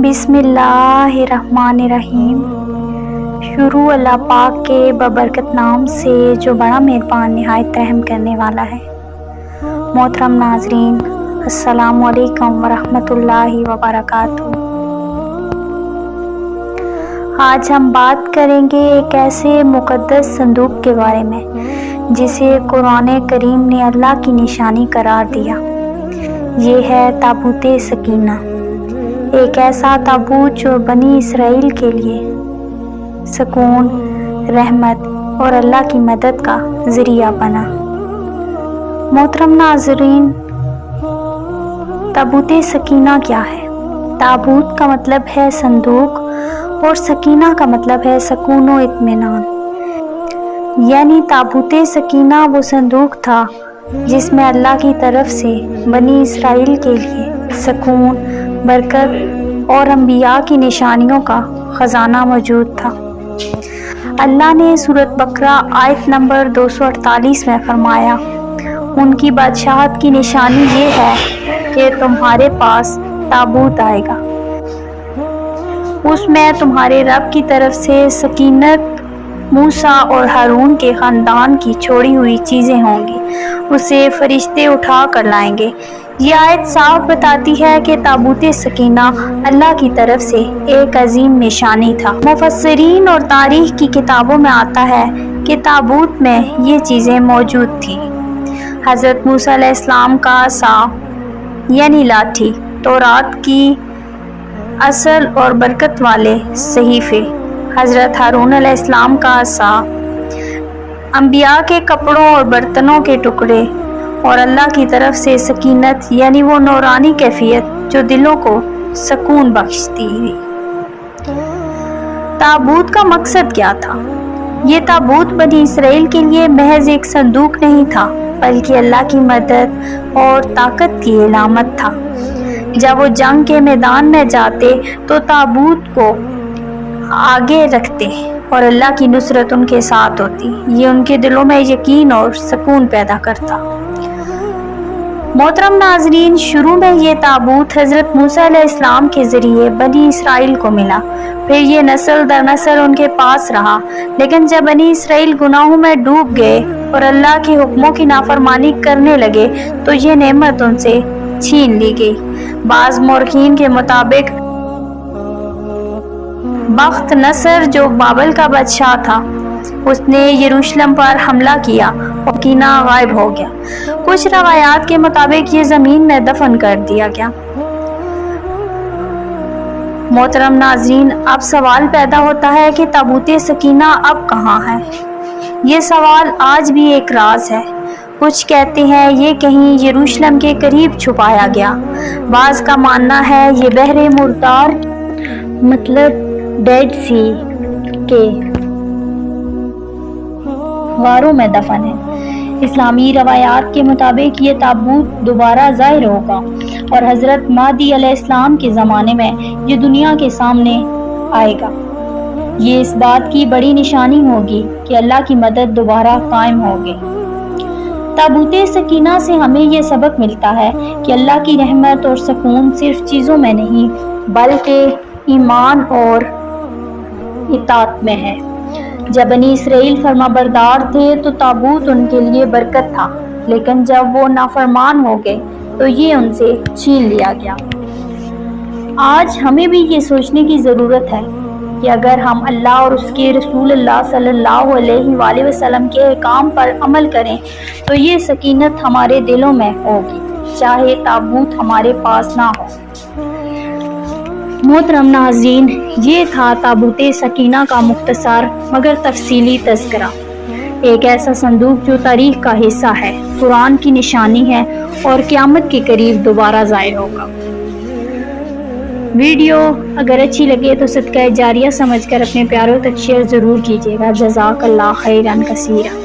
بسم اللہ الرحمن الرحیم۔ شروع اللہ پاک کے ببرکت نام سے جو بڑا مہربان نہایت رحم کرنے والا ہے۔ محترم ناظرین، السلام علیکم ورحمۃ اللہ وبرکاتہ۔ آج ہم بات کریں گے ایک ایسے مقدس صندوق کے بارے میں جسے قرآن کریم نے اللہ کی نشانی قرار دیا۔ یہ ہے تابوت سکینہ، ایک ایسا تابوت جو بنی اسرائیل کے لیے سکون، رحمت اور اللہ کی مدد کا ذریعہ بنا۔ محترم ناظرین، تابوت سکینہ کیا ہے؟ تابوت کا مطلب ہے صندوق اور سکینہ کا مطلب ہے سکون و اطمینان۔ یعنی تابوت سکینہ وہ صندوق تھا جس میں اللہ کی طرف سے بنی اسرائیل کے لیے سکون، برکت اور انبیاء کی نشانیوں کا خزانہ موجود تھا۔ اللہ نے سورۃ بقرہ آیت نمبر 248 میں فرمایا، ان کی بادشاہت کی نشانی یہ ہے کہ تمہارے پاس تابوت آئے گا، اس میں تمہارے رب کی طرف سے سکینت، موسیٰ اور ہارون کے خاندان کی چھوڑی ہوئی چیزیں ہوں گی، اسے فرشتے اٹھا کر لائیں گے۔ یہ آیت صاف بتاتی ہے کہ تابوت سکینہ اللہ کی طرف سے ایک عظیم نشانی تھا۔ مفسرین اور تاریخ کی کتابوں میں آتا ہے کہ تابوت میں یہ چیزیں موجود تھیں: حضرت موسیٰ علیہ السلام کا عصا یعنی لاٹھی، تورات کی اصل اور برکت والے صحیفے، حضرت ہارون علیہ السلام کا عصا، انبیاء کے کپڑوں اور برتنوں کے ٹکڑے، اور اللہ کی طرف سے سکینت یعنی وہ نورانی کیفیت جو دلوں کو سکون بخشتی ہے۔ تابوت کا مقصد کیا تھا؟ یہ تابوت بنی اسرائیل کے لیے محض ایک صندوق نہیں تھا، بلکہ اللہ کی مدد اور طاقت کی علامت تھا۔ جب وہ جنگ کے میدان میں جاتے تو تابوت کو آگے رکھتے اور اللہ کی نصرت ان کے ساتھ ہوتی۔ یہ ان کے دلوں میں یقین اور سکون پیدا کرتا۔ محترم ناظرین، شروع میں یہ تابوت حضرت موسیٰ علیہ السلام کے ذریعے بنی اسرائیل کو ملا، پھر یہ نسل در نسل ان کے پاس رہا، لیکن جب بنی اسرائیل گناہوں میں ڈوب گئے اور اللہ کے حکموں کی نافرمانی کرنے لگے تو یہ نعمت ان سے چھین لی گئی۔ بعض مورخین کے مطابق بخت نصر جو بابل کا بادشاہ تھا، اس نے یروشلم پر حملہ کیا اور سکینہ غائب ہو گیا۔ کچھ روایات کے مطابق یہ زمین میں دفن کر دیا گیا۔ محترم ناظرین، اب سوال پیدا ہوتا ہے کہ تابوت سکینہ اب کہاں ہے؟ یہ سوال آج بھی ایک راز ہے۔ کچھ کہتے ہیں یہ کہیں یروشلم کے قریب چھپایا گیا، بعض کا ماننا ہے یہ بحر مردار مطلب ڈیڈ سی کے غاروں میں دفن ہے۔ اسلامی روایات کے مطابق یہ تابوت دوبارہ ظاہر ہوگا اور حضرت مہدی علیہ السلام کے زمانے میں یہ دنیا کے سامنے آئے گا۔ یہ اس بات کی بڑی نشانی ہوگی کہ اللہ کی مدد دوبارہ قائم ہوگی۔ تابوت سکینہ سے ہمیں یہ سبق ملتا ہے کہ اللہ کی رحمت اور سکون صرف چیزوں میں نہیں بلکہ ایمان اور اطاعت میں ہے۔ جب بنی اسرائیل فرما بردار تھے تو تابوت ان کے لیے برکت تھا، لیکن جب وہ نافرمان ہو گئے تو یہ ان سے چھین لیا گیا۔ آج ہمیں بھی یہ سوچنے کی ضرورت ہے کہ اگر ہم اللہ اور اس کے رسول اللہ صلی اللہ علیہ وآلہ وسلم کے احکام پر عمل کریں تو یہ سکینت ہمارے دلوں میں ہوگی، چاہے تابوت ہمارے پاس نہ ہو۔ محترم ناظرین، یہ تھا تابوت سکینہ کا مختصر مگر تفصیلی تذکرہ۔ ایک ایسا صندوق جو تاریخ کا حصہ ہے، قرآن کی نشانی ہے اور قیامت کے قریب دوبارہ ظاہر ہوگا۔ ویڈیو اگر اچھی لگے تو صدقہ جاریہ سمجھ کر اپنے پیاروں تک شیئر ضرور کیجیے گا۔ جزاک اللہ خیرا کثیرا۔